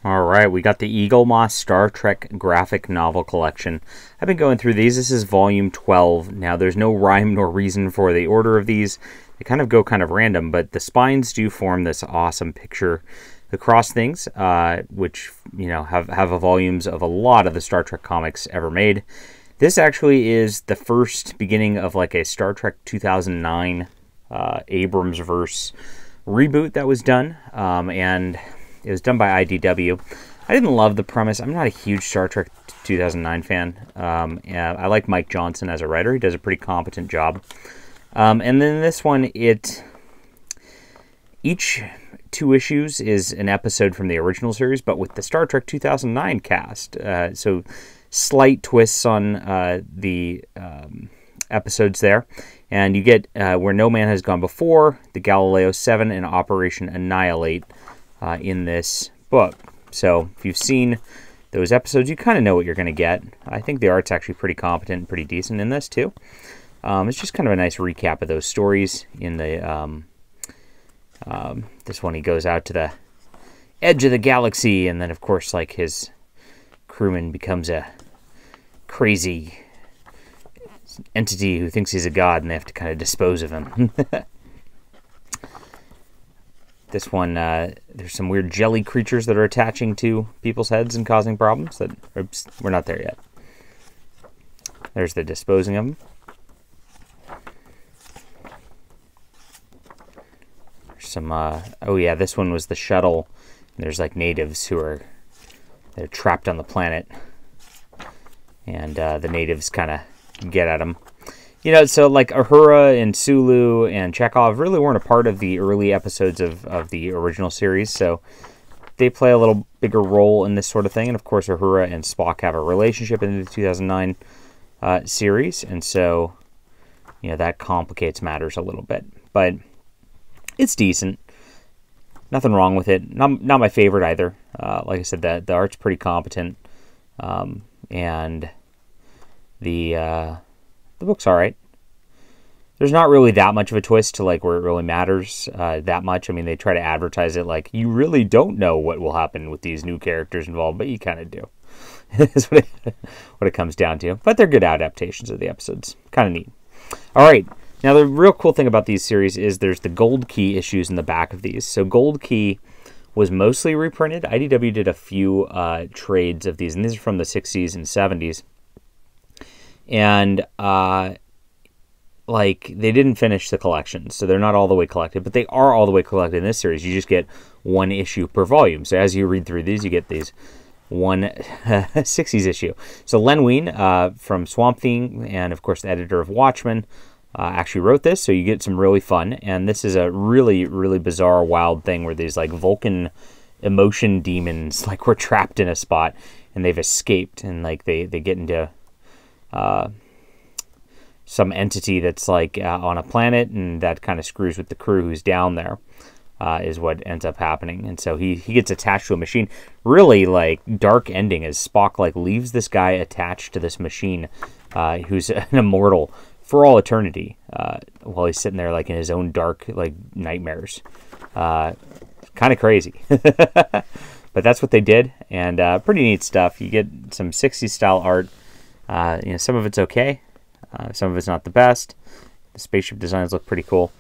All right, we got the Eaglemoss Star Trek graphic novel collection. I've been going through these. This is volume 12. Now, there's no rhyme nor reason for the order of these. They kind of go kind of random, but the spines do form this awesome picture across things, which, you know, have volumes of a lot of the Star Trek comics ever made. This actually is the first beginning of like a Star Trek 2009 Abrams-verse reboot that was done, and it was done by IDW. I didn't love the premise. I'm not a huge Star Trek 2009 fan. I like Mike Johnson as a writer. He does a pretty competent job. And then this one, each 2 issues is an episode from the original series, but with the Star Trek 2009 cast. So slight twists on the episodes there. And you get Where No Man Has Gone Before, the Galileo 7, and Operation Annihilate in this book. So if you've seen those episodes, you kind of know what you're going to get. I think the art's actually pretty competent and pretty decent in this too. It's just kind of a nice recap of those stories. In the this one, he goes out to the edge of the galaxy, and then of course, like, his crewman becomes a crazy entity who thinks he's a god, and they have to kind of dispose of him. This one, there's some weird jelly creatures that are attaching to people's heads and causing problems. Oops, we're not there yet. There's the disposing of them. There's some, oh yeah, this one was the shuttle. There's like natives they're trapped on the planet. And the natives kind of get at them. You know, so like Uhura and Sulu and Chekhov really weren't a part of the early episodes of the original series, so they play a little bigger role in this sort of thing. And of course, Uhura and Spock have a relationship in the 2009 series, and so, you know, that complicates matters a little bit. But it's decent. Nothing wrong with it. Not my favorite either. Like I said, the art's pretty competent, and the book's all right. There's not really that much of a twist to like where it really matters that much. I mean, they try to advertise it like you really don't know what will happen with these new characters involved, but you kind of do. Is what it comes down to. But they're good adaptations of the episodes. Kind of neat. All right. Now, the real cool thing about these series is there's the Gold Key issues in the back of these. So Gold Key was mostly reprinted. IDW did a few trades of these, and these are from the 60s and 70s. And, like, they didn't finish the collection, so they're not all the way collected, but they are all the way collected in this series. You just get 1 issue per volume. So as you read through these, you get these 1 60s issue. So Len Wein from Swamp Thing, and of course the editor of Watchmen, actually wrote this, so you get some really fun. And this is a really, really bizarre, wild thing where these, like, Vulcan emotion demons, like, were trapped in a spot, and they've escaped, and, like, they get into some entity that's like on a planet, and that kind of screws with the crew who's down there, is what ends up happening. And so he gets attached to a machine. Really, like, dark ending as Spock, like, leaves this guy attached to this machine, who's an immortal for all eternity, while he's sitting there, like, in his own dark, like, nightmares. Kind of crazy. But that's what they did, and pretty neat stuff. You get some 60s style art. You know, some of it's okay. Some of it's not the best. The spaceship designs look pretty cool.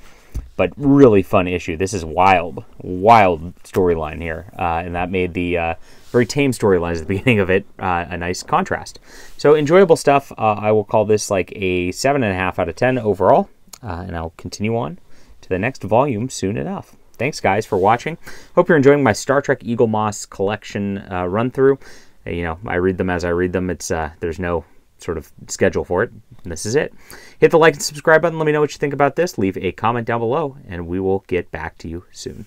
But really fun issue. This is wild storyline here. And that made the very tame storylines at the beginning of it a nice contrast. So enjoyable stuff. I will call this like a 7.5 out of 10 overall. And I'll continue on to the next volume soon enough. Thanks, guys, for watching. Hope you're enjoying my Star Trek Eaglemoss collection run-through. You know, I read them as I read them. It's there's no sort of schedule for it. And this is it. Hit the like and subscribe button. Let me know what you think about this. Leave a comment down below, and we will get back to you soon.